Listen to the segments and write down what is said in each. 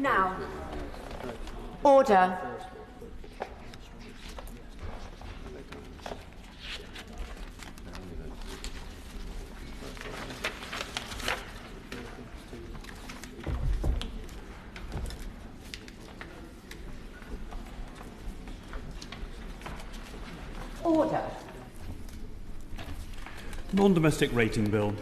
Now, order. Order. Non-domestic rating bill.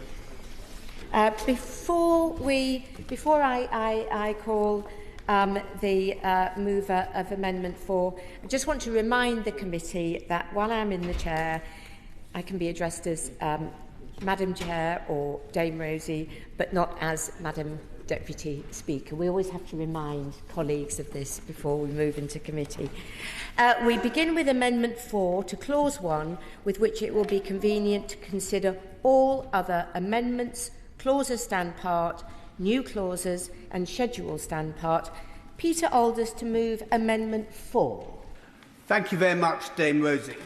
Before I call the mover of Amendment 4, I just want to remind the committee that while I'm in the chair, I can be addressed as Madam Chair or Dame Rosie, but not as Madam Deputy Speaker. We always have to remind colleagues of this before we move into committee. We begin with Amendment 4 to Clause 1, with which it will be convenient to consider all other amendments, clauses stand part, new clauses and schedule stand part. Peter Aldous to move Amendment 4. Thank you very much, Dame Rosie.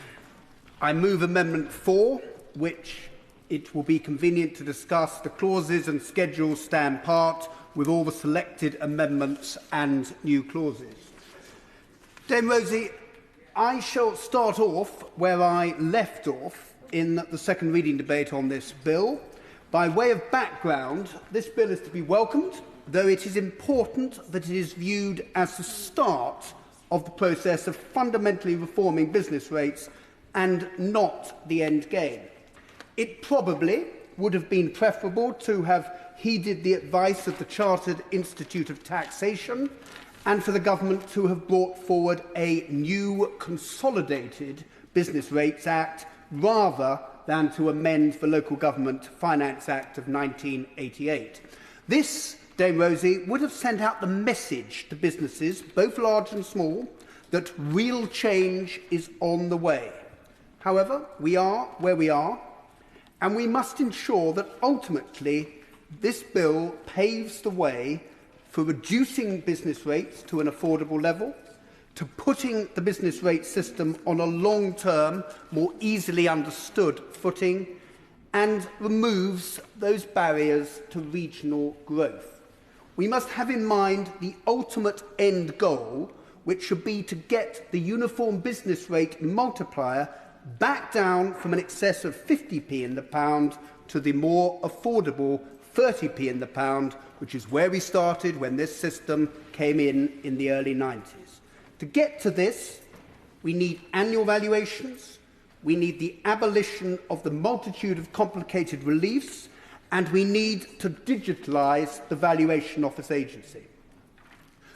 I move Amendment 4, which it will be convenient to discuss the clauses and schedules stand part with all the selected amendments and new clauses. Dame Rosie, I shall start off where I left off in the second reading debate on this bill. By way of background, this bill is to be welcomed, though it is important that it is viewed as the start of the process of fundamentally reforming business rates and not the end game. It probably would have been preferable to have heeded the advice of the Chartered Institute of Taxation and for the government to have brought forward a new Consolidated Business Rates Act rather than to amend the Local Government Finance Act of 1988. This, Dame Rosie, would have sent out the message to businesses, both large and small, that real change is on the way. However, we are where we are, and we must ensure that ultimately this bill paves the way for reducing business rates to an affordable level, to putting the business rate system on a long-term, more easily understood footing, and removes those barriers to regional growth. We must have in mind the ultimate end goal, which should be to get the uniform business rate multiplier back down from an excess of 50p in the pound to the more affordable 30p in the pound, which is where we started when this system came in the early 90s. To get to this, we need annual valuations, we need the abolition of the multitude of complicated reliefs, and we need to digitalise the Valuation Office Agency.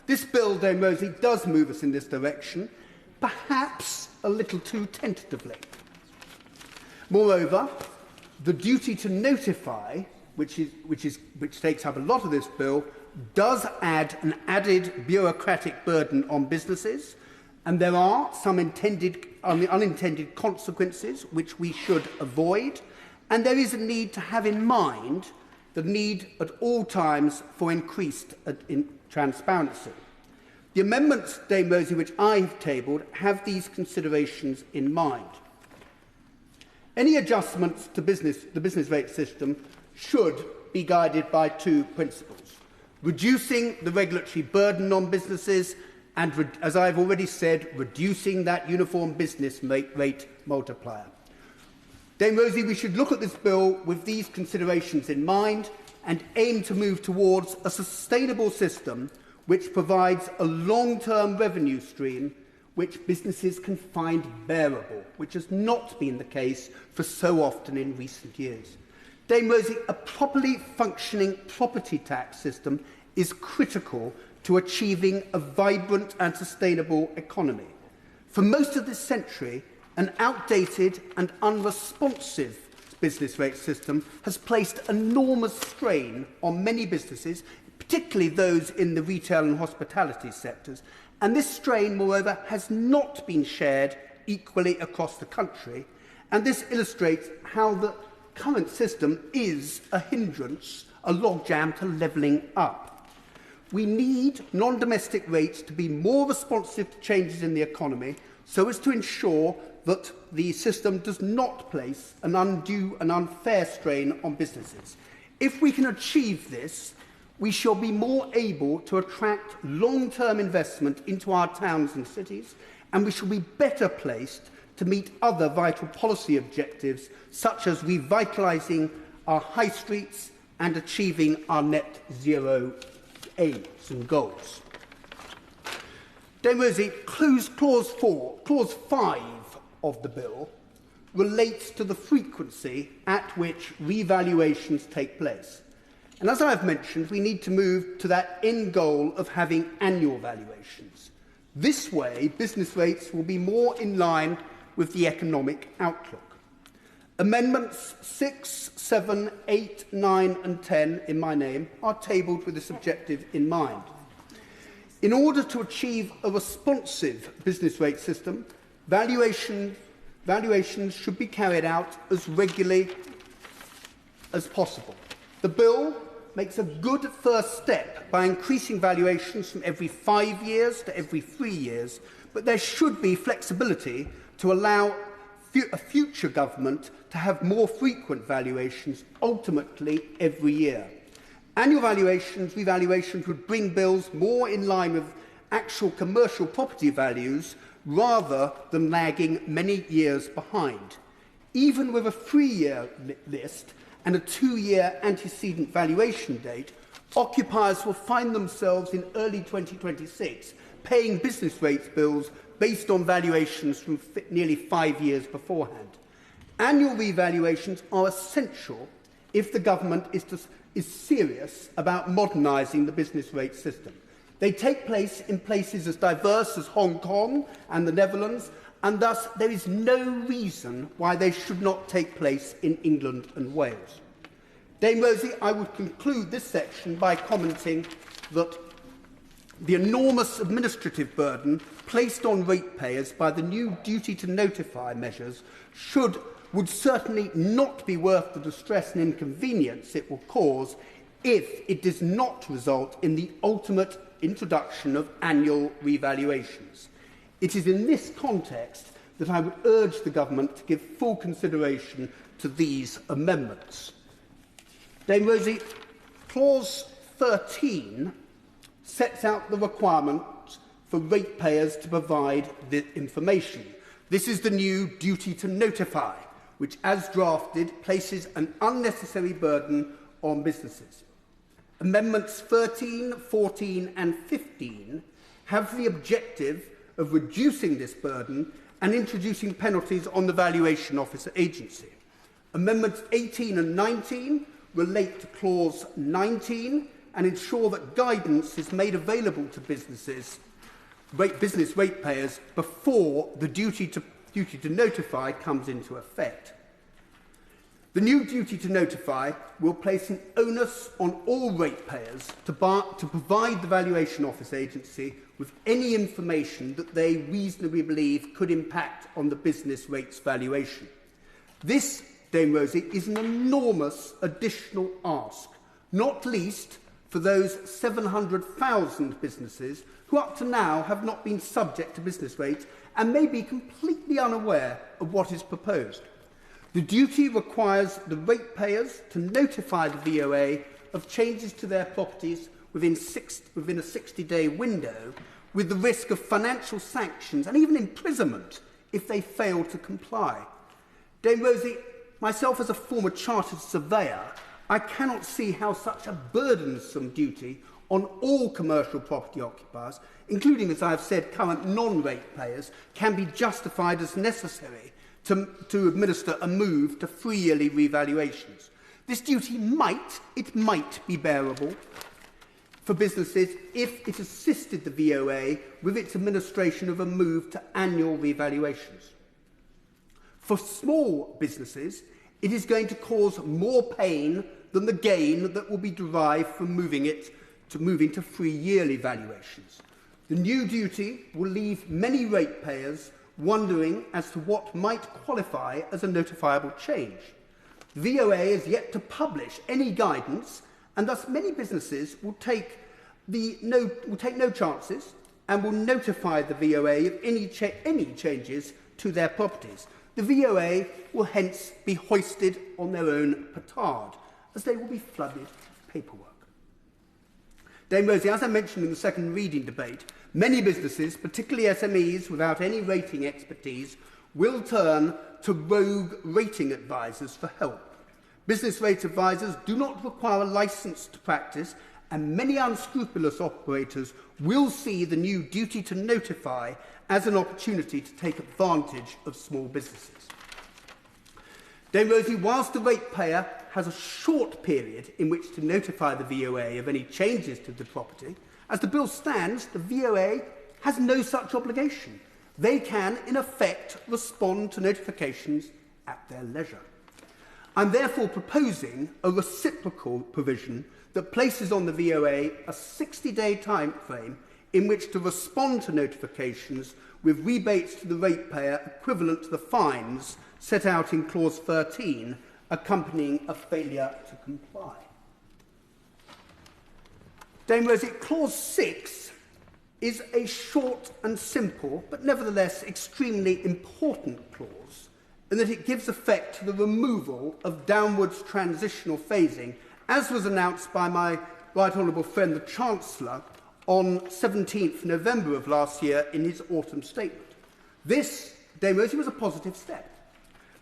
This bill, Dame Rosie, does move us in this direction, perhaps a little too tentatively. Moreover, the duty to notify, which takes up a lot of this bill, does add an added bureaucratic burden on businesses, and there are some unintended consequences which we should avoid, and there is a need to have in mind the need at all times for increased transparency. The amendments, Dame Rosie, which I have tabled, have these considerations in mind. Any adjustments to the business rate system should be guided by two principles: reducing the regulatory burden on businesses and, as I've already said, reducing that uniform business rate multiplier. Dame Rosie, we should look at this bill with these considerations in mind and aim to move towards a sustainable system which provides a long-term revenue stream which businesses can find bearable, which has not been the case for so often in recent years. Dame Rosie, a properly functioning property tax system is critical to achieving a vibrant and sustainable economy. For most of this century, an outdated and unresponsive business rate system has placed enormous strain on many businesses, particularly those in the retail and hospitality sectors, and this strain, moreover, has not been shared equally across the country, and this illustrates how the current system is a hindrance, a logjam to levelling up. We need non-domestic rates to be more responsive to changes in the economy so as to ensure that the system does not place an undue and unfair strain on businesses. If we can achieve this, we shall be more able to attract long-term investment into our towns and cities, and we shall be better placed to meet other vital policy objectives, such as revitalising our high streets and achieving our net zero aims and goals. Dame Rosie, clause 5 of the bill relates to the frequency at which revaluations take place. And as I have mentioned, we need to move to that end goal of having annual valuations. This way, business rates will be more in line with the economic outlook. Amendments 6, 7, 8, 9 and 10 in my name are tabled with this objective in mind. In order to achieve a responsive business rate system, valuations should be carried out as regularly as possible. The bill makes a good first step by increasing valuations from every 5 years to every 3 years, but there should be flexibility to allow a future government to have more frequent valuations, ultimately every year. Annual revaluations would bring bills more in line with actual commercial property values rather than lagging many years behind. Even with a 3-year list and a 2-year antecedent valuation date, occupiers will find themselves in early 2026 paying business rates bills based on valuations from nearly 5 years beforehand. Annual revaluations are essential if the government is serious about modernising the business rate system. They take place in places as diverse as Hong Kong and the Netherlands, and thus there is no reason why they should not take place in England and Wales. Dame Rosie, I would conclude this section by commenting that the enormous administrative burden placed on ratepayers by the new duty to notify measures would certainly not be worth the distress and inconvenience it will cause if it does not result in the ultimate introduction of annual revaluations. It is in this context that I would urge the government to give full consideration to these amendments. Dame Rosie, clause 13 sets out the requirement for ratepayers to provide the information. This is the new duty to notify, which, as drafted, places an unnecessary burden on businesses. Amendments 13, 14 and 15 have the objective of reducing this burden and introducing penalties on the Valuation Officer Agency. Amendments 18 and 19 relate to clause 19 and ensure that guidance is made available to business ratepayers before the duty to notify comes into effect. The new duty to notify will place an onus on all ratepayers to provide the Valuation Office Agency with any information that they reasonably believe could impact on the business rates valuation. This, Dame Rosie, is an enormous additional ask, not least for those 700,000 businesses who up to now have not been subject to business rates and may be completely unaware of what is proposed. The duty requires the ratepayers to notify the VOA of changes to their properties within a 60-day window, with the risk of financial sanctions and even imprisonment if they fail to comply. Dame Rosie, myself as a former chartered surveyor, I cannot see how such a burdensome duty on all commercial property occupiers, including, as I have said, current non-ratepayers, can be justified as necessary to administer a move to 3-yearly revaluations. This duty might be bearable for businesses if it assisted the VOA with its administration of a move to annual revaluations. For small businesses, it is going to cause more pain than the gain that will be derived from moving to 3-yearly valuations. The new duty will leave many ratepayers wondering as to what might qualify as a notifiable change. The VOA is yet to publish any guidance, and thus many businesses will take no chances and will notify the VOA of any changes to their properties. The VOA will hence be hoisted on their own petard, as they will be flooded with paperwork. Dame Rosie, as I mentioned in the second reading debate, many businesses, particularly SMEs without any rating expertise, will turn to rogue rating advisors for help. Business rate advisors do not require a licence to practice, and many unscrupulous operators will see the new duty to notify as an opportunity to take advantage of small businesses. Dame Rosie, whilst the ratepayer has a short period in which to notify the VOA of any changes to the property, as the bill stands, the VOA has no such obligation. They can, in effect, respond to notifications at their leisure. I'm therefore proposing a reciprocal provision that places on the VOA a 60-day time frame in which to respond to notifications with rebates to the ratepayer equivalent to the fines set out in clause 13 accompanying a failure to comply. Dame Rosie, clause 6 is a short and simple, but nevertheless extremely important clause, in that it gives effect to the removal of downwards transitional phasing, as was announced by my Right Honourable friend the Chancellor on 17th November of last year in his autumn statement. This, Dame Rosie, was a positive step.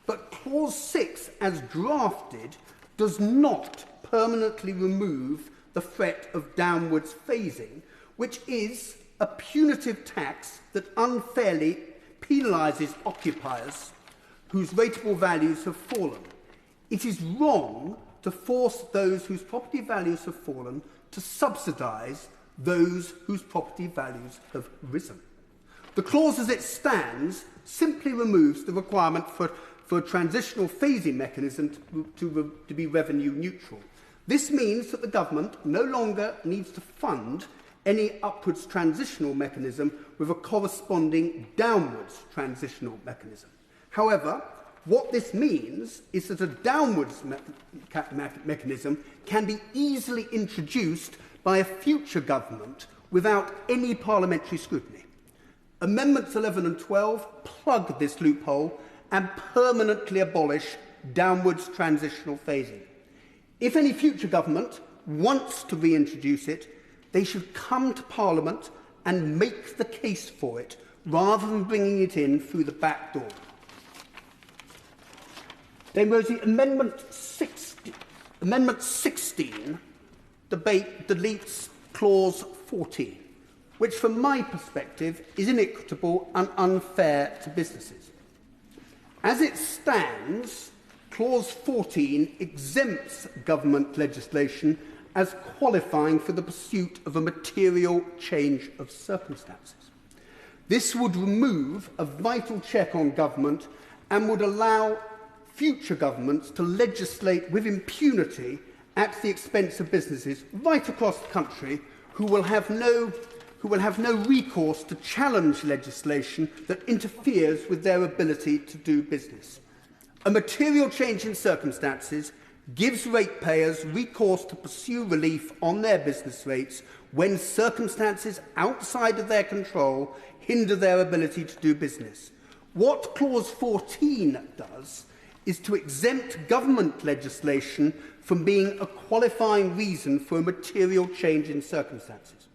But clause 6, as drafted, does not permanently remove the threat of downwards phasing, which is a punitive tax that unfairly penalises occupiers whose rateable values have fallen. It is wrong to force those whose property values have fallen to subsidise those whose property values have risen. The clause as it stands simply removes the requirement for a transitional phasing mechanism to be revenue neutral. This means that the government no longer needs to fund any upwards transitional mechanism with a corresponding downwards transitional mechanism. However, what this means is that a downwards mechanism can be easily introduced by a future government without any parliamentary scrutiny. Amendments 11 and 12 plug this loophole and permanently abolish downwards transitional phasing. If any future government wants to reintroduce it, they should come to Parliament and make the case for it, rather than bringing it in through the back door. Dame Rosie, Amendment 16 deletes clause 14, which from my perspective is inequitable and unfair to businesses. As it stands, clause 14 exempts government legislation as qualifying for the pursuit of a material change of circumstances. This would remove a vital check on government and would allow future governments to legislate with impunity at the expense of businesses right across the country who will have no recourse to challenge legislation that interferes with their ability to do business. A material change in circumstances gives ratepayers recourse to pursue relief on their business rates when circumstances outside of their control hinder their ability to do business. What clause 14 does is to exempt government legislation from being a qualifying reason for a material change in circumstances.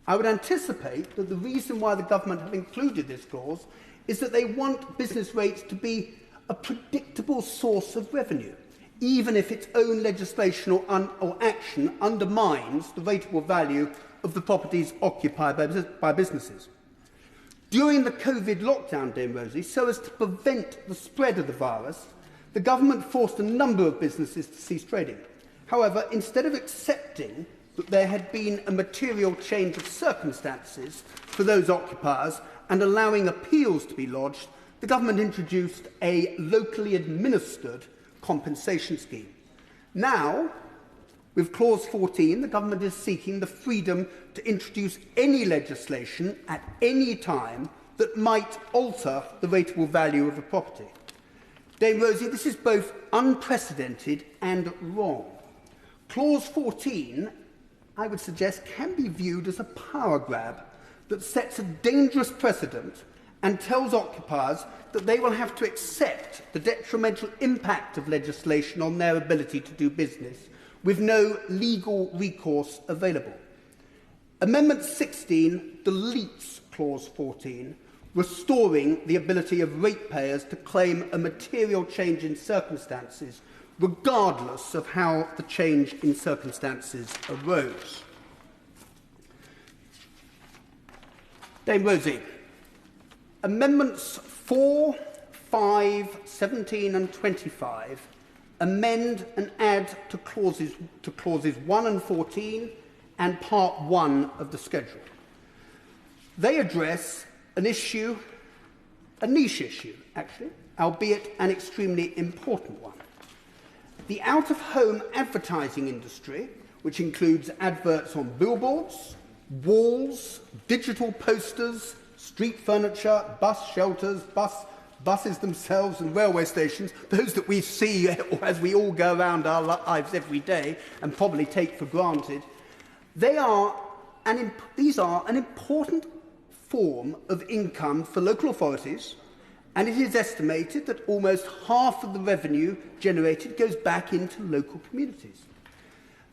I would anticipate that the reason why the government have included this clause is that they want business rates to be a predictable source of revenue, even if its own legislation or action undermines the rateable value of the properties occupied by businesses. During the COVID lockdown, Dame Rosie, so as to prevent the spread of the virus, the government forced a number of businesses to cease trading. However, instead of accepting that there had been a material change of circumstances for those occupiers and allowing appeals to be lodged, the government introduced a locally administered compensation scheme. Now, with clause 14, the government is seeking the freedom to introduce any legislation at any time that might alter the rateable value of a property. Dame Rosie, this is both unprecedented and wrong. Clause 14, I would suggest, can be viewed as a power grab that sets a dangerous precedent and tells occupiers that they will have to accept the detrimental impact of legislation on their ability to do business with no legal recourse available. Amendment 16 deletes clause 14, restoring the ability of ratepayers to claim a material change in circumstances, regardless of how the change in circumstances arose. Dame Rosie, Amendments 4, 5, 17 and 25 amend and add to clauses 1 and 14 and Part 1 of the schedule. They address an issue, a niche issue, actually, albeit an extremely important one. The out-of-home advertising industry, which includes adverts on billboards, walls, digital posters, street furniture, bus shelters, buses themselves and railway stations, those that we see as we all go around our lives every day and probably take for granted, these are an important form of income for local authorities, and it is estimated that almost half of the revenue generated goes back into local communities.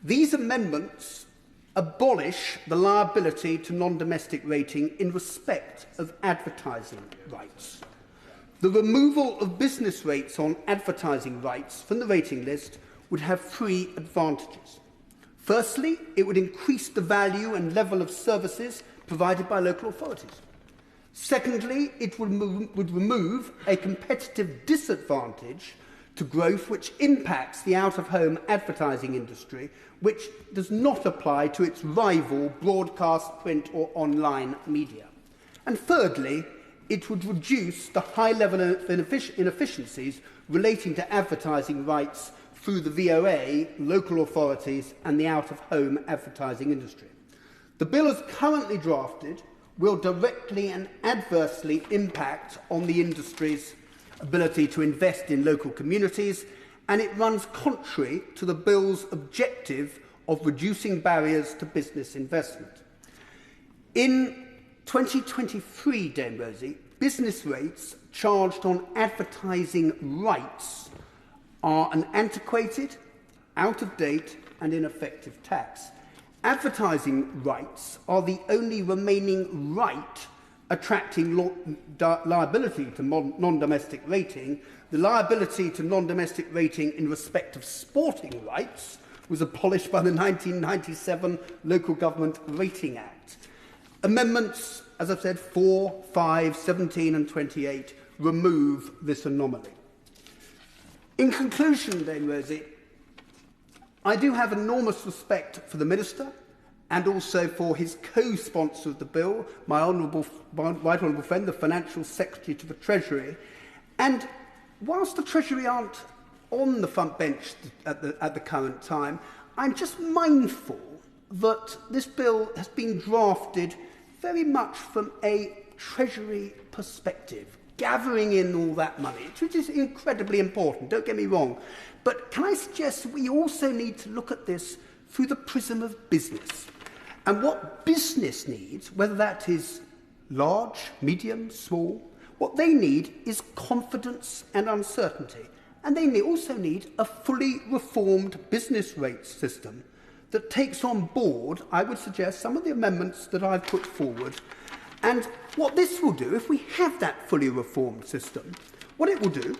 These amendments abolish the liability to non-domestic rating in respect of advertising rights. The removal of business rates on advertising rights from the rating list would have three advantages. Firstly, it would increase the value and level of services provided by local authorities. Secondly, it would remove a competitive disadvantage to growth which impacts the out-of-home advertising industry, which does not apply to its rival broadcast, print or online media. And thirdly, it would reduce the high level of inefficiencies relating to advertising rights through the VOA, local authorities and the out-of-home advertising industry. The bill as currently drafted will directly and adversely impact on the industry's ability to invest in local communities, and it runs contrary to the bill's objective of reducing barriers to business investment. In 2023, Dame Rosie, business rates charged on advertising rights are an antiquated, out-of-date and ineffective tax. Advertising rights are the only remaining right attracting liability to non-domestic rating. The liability to non-domestic rating in respect of sporting rights was abolished by the 1997 Local Government Rating Act. Amendments, as I've said, 4, 5, 17 and 28 remove this anomaly. In conclusion, Dame Rosie, I do have enormous respect for the Minister and also for his co-sponsor of the bill, my right honourable friend, the Financial Secretary to the Treasury. And whilst the Treasury aren't on the front bench at the current time, I'm just mindful that this bill has been drafted very much from a Treasury perspective, gathering in all that money, which is incredibly important, don't get me wrong. But can I suggest that we also need to look at this through the prism of business? And what business needs, whether that is large, medium, small, what they need is confidence and uncertainty. And they also need a fully reformed business rates system that takes on board, I would suggest, some of the amendments that I've put forward. And what this will do, if we have that fully reformed system, what it will do,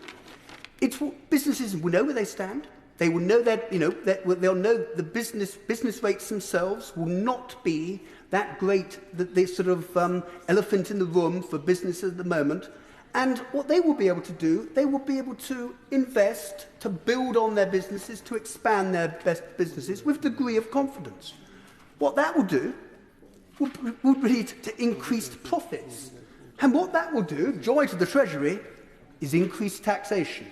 businesses will know where they stand. They will know that, they'll know the business rates themselves will not be that great, the sort of elephant in the room for businesses at the moment. And what they will be able to do, they will be able to invest, to build on their businesses, to expand their best businesses with a degree of confidence. What that will do will lead to increased profits. And what that will do, joy to the Treasury, is increased taxation.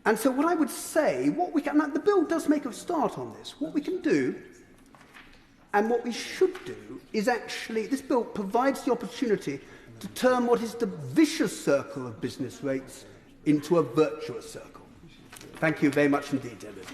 And so what I would say, the bill does make a start on this. What we can do, and what we should do, is actually, this bill provides the opportunity to turn what is the vicious circle of business rates into a virtuous circle. Thank you very much indeed, David.